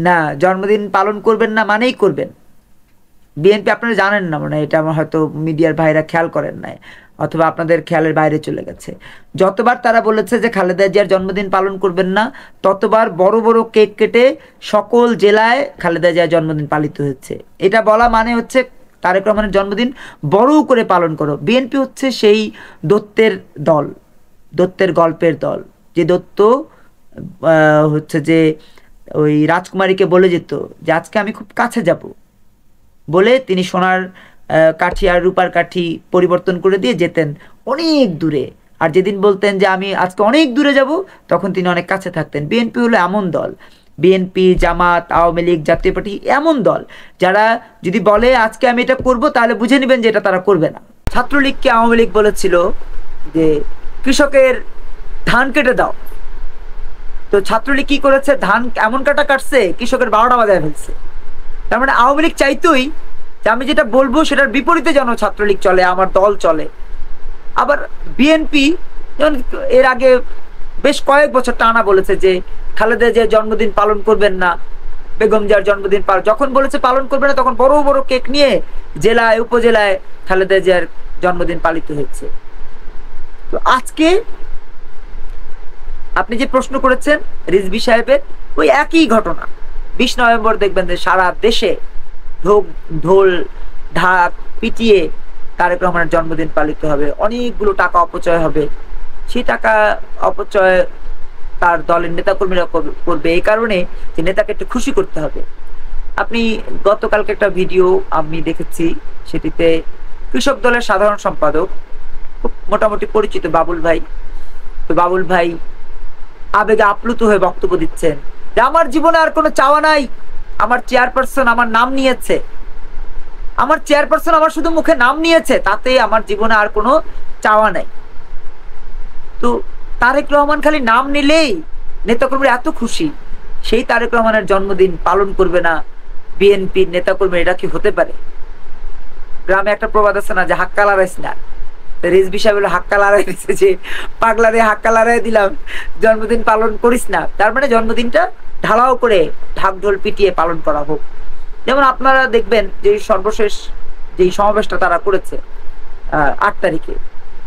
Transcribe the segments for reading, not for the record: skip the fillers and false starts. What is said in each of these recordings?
না, জন্মদিন পালন করবেন না মানেই করবেন। বিএনপি আপনারা জানেন না, মানে এটা আমার হয়তো মিডিয়ার ভাইরা খেয়াল করেন নাই, অথবা আপনাদের খেয়ালের বাইরে চলে গেছে। যতবার তারা বলেছে যে খালেদা জিয়ার জন্মদিন পালন করবেন না, ততবার বড় বড় কেক কেটে সকল জেলায় খালেদা জিয়ার জন্মদিন পালিত হচ্ছে। এটা বলা মানে হচ্ছে তারেক রহমানের জন্মদিন বড় করে পালন করো। বিএনপি হচ্ছে সেই দত্তের দল, দত্তের গল্পের দল, যে দত্ত হচ্ছে যে ওই রাজকুমারীকে বলে যেত যে আজকে আমি খুব কাছে যাব, বলে তিনি সোনার কাঠি আর রূপার কাঠি পরিবর্তন করে দিয়ে যেতেন অনেক দূরে। আর যেদিন বলতেন যে আমি আজকে অনেক দূরে যাব, তখন তিনি অনেক কাছে থাকতেন। বিএনপি হলো এমন দল, বিএনপি, জামাত, আওয়ামী লীগ, জাতীয় পার্টি এমন দল যারা যদি বলে আজকে আমি এটা করব, তাহলে বুঝে নেবেন যে এটা তারা করবে না। ছাত্রলীগকে আওয়ামী লীগ বলেছিল যে কৃষকের ধান কেটে দাও, তো ছাত্রলীগ কি করেছে, ধান এমন কাটছে কৃষকের 12টা বাজায় ফেলছে। তার মানে আওয়ামী লীগ চাইতোই যে আমি যেটা বলবো সেটার বিপরীতে যেন ছাত্রলীগ চলে, আমার দল চলে। আবার বিএনপি যেমন এর আগে বেশ কয়েক বছর টানা বলেছে যে খালেদা জিয়ার জন্মদিন পালন করবেন না, বেগম জিয়ার জন্মদিন যখন বলেছে পালন করবে না, তখন বড় বড় কেক নিয়ে জেলায় উপজেলায় খালেদা জিয়ার জন্মদিন পালিত হয়েছে। তো আজকে আপনি যে প্রশ্ন করেছেন রিজভী সাহেবের, ওই একই ঘটনা। 20 নভেম্বর দেখবেন যে সারা দেশে ঢোল ঢাক পিটিয়ে তারেক রহমানের জন্মদিন পালিত হবে, অনেকগুলো টাকা অপচয় হবে। সেই টাকা অপচয় তার দলের নেতাকর্মীরা করবে এই কারণে যে নেতাকে একটু খুশি করতে হবে। আপনি গতকালকে একটা ভিডিও আমি দেখেছি, সেটিতে কৃষক দলের সাধারণ সম্পাদক, খুব মোটামুটি পরিচিত বাবুল ভাই, তো বাবুল ভাই আবেগে আপ্লুত হয়ে বক্তব্য দিচ্ছেন যে আমার জীবনে আর কোনো চাওয়া নাই, আমার চেয়ারপারসন আমার নাম নিয়েছে, আমার চেয়ারপারসন আমার শুধু মুখে নাম নিয়েছে, তাতে আমার জীবনে আর কোনো চাওয়া নাই। তো তারেক রহমান খালি নাম নিলেই নেতাকর্মীরা এত খুশি, সেই তারেক রহমানের জন্মদিন পালন করবে না বিএনপির নেতাকর্মী, এটা কি হতে পারে? গ্রামে একটা প্রবাদ আছে না যে হাক্কা লড়াইস না, রিজভী সাহেব হাক্কা লড়াই দিচ্ছে যে পাগলারে হাক্কা লড়াই দিলাম, জন্মদিন পালন করিস না। তার মানে জন্মদিনটা ঢালাও করে ঢাক ঢোল পিটিয়ে পালন করা হোক। যেমন আপনারা দেখবেন যে সর্বশেষ যেই সমাবেশটা তারা করেছে 8 তারিখে,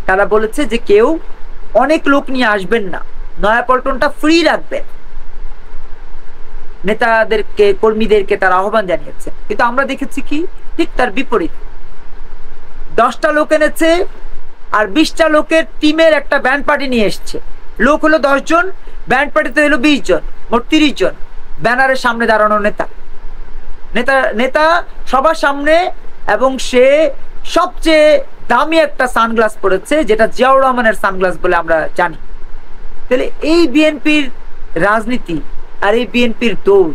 তারা বলেছে যে কেউ অনেক লোক নিয়ে আসবেন না, নয়াপল্টনটা ফ্রি রাখবেন, নেতাদেরকে কর্মীদেরকে তারা আহ্বান জানিয়েছে। কিন্তু আমরা দেখেছি কি ঠিক তার বিপরীত, 10টা লোক এনেছে আর 20টা লোকের টিমের একটা ব্যান্ড পার্টি নিয়ে এসছে। লোক হলো 10 জন, ব্যান্ড পার্টিতে হলো 20 জন, মোট 30 জন। ব্যানারের সামনে দাঁড়ানো নেতা নেতা নেতা সবার সামনে, এবং সে সবচেয়ে দামি একটা সানগ্লাস পরেছে, যেটা জিয়াউর রহমানের সানগ্লাস বলে আমরা জানি। তাহলে এই বিএনপির রাজনীতি আর এই বিএনপির দৌড়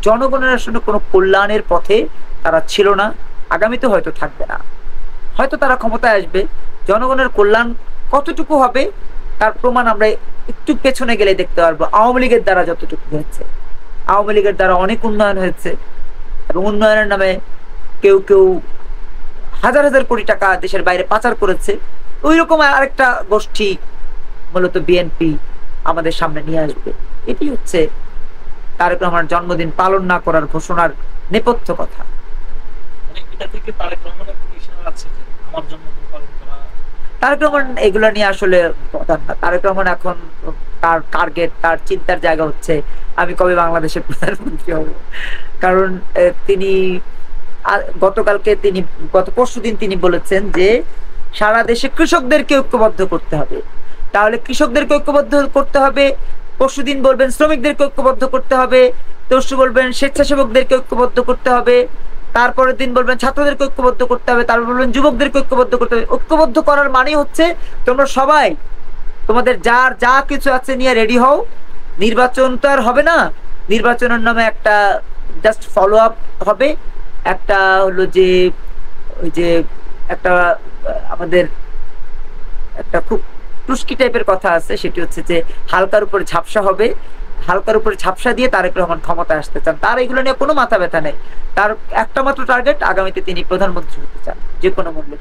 জনগণের আসলে কোনো কল্যাণের পথে তারা ছিল না, আগামীতে হয়তো থাকবে না। হয়তো তারা ক্ষমতায় আসবে, জনগণের কল্যাণ কতটুকু হবে তার প্রমাণ আমরা একটু পেছনে গেলে দেখতে পারবো। আওয়ামী লীগের দ্বারা যতটুকু হয়েছে, আওয়ামী লীগের দ্বারা অনেক উন্নয়ন হয়েছে, এবং উন্নয়নের নামে কেউ কেউ হাজার হাজার কোটি টাকা দেশের বাইরে পাচার করেছে। ওই রকম আরেকটা গোষ্ঠী মূলত বিএনপি আমাদের সামনে নিয়ে আসবে। এটি হচ্ছে তারেক রহমানের জন্মদিন পালন না করার ঘোষণার নেপথ্য কথা। তারেক রহমান এগুলো নিয়ে আসলে প্রধান না। তারেক রহমান এখন তার টার্গেট, তার চিন্তার জায়গা হচ্ছে আমি কবে বাংলাদেশের প্রধানমন্ত্রী হব। কারণ তিনি গত পরশুদিন তিনি বলেছেন যে সারা দেশে কৃষকদেরকে ঐক্যবদ্ধ করতে হবে। তাহলে কৃষকদেরকে ঐক্যবদ্ধ করতে হবে, পরশুদিন বলবেন শ্রমিকদেরকে ঐক্যবদ্ধ করতে হবে, তরশু বলবেন স্বেচ্ছাসেবকদেরকে ঐক্যবদ্ধ করতে হবে, তারপরের দিন বলবেন ছাত্রদেরকে ঐক্যবদ্ধ করতে হবে, তারপর বলবেন যুবকদেরকে ঐক্যবদ্ধ করতে হবে। ঐক্যবদ্ধ করার মানে হচ্ছে তোমরা সবাই তোমাদের যার যা কিছু আছে নিয়ে রেডি হও। নির্বাচন তো আর হবে না, নির্বাচনের নামে একটা জাস্ট ফলো আপ হবে। একটা হলো যে ওই যে একটা আমাদের একটা খুব টুস্কি টাইপের কথা আছে, সেটি হচ্ছে যে হালকার উপরে ঝাপসা হবে, হালকার উপরে ঝাপসা দিয়ে তারেক রহমান ক্ষমতায় আসতে চান। তার এগুলো নিয়ে কোনো মাথা ব্যথা নেই। তার একটা মাত্র টার্গেট, আগামীতে তিনি প্রধানমন্ত্রী হতে চান যে কোনো মূল্যে।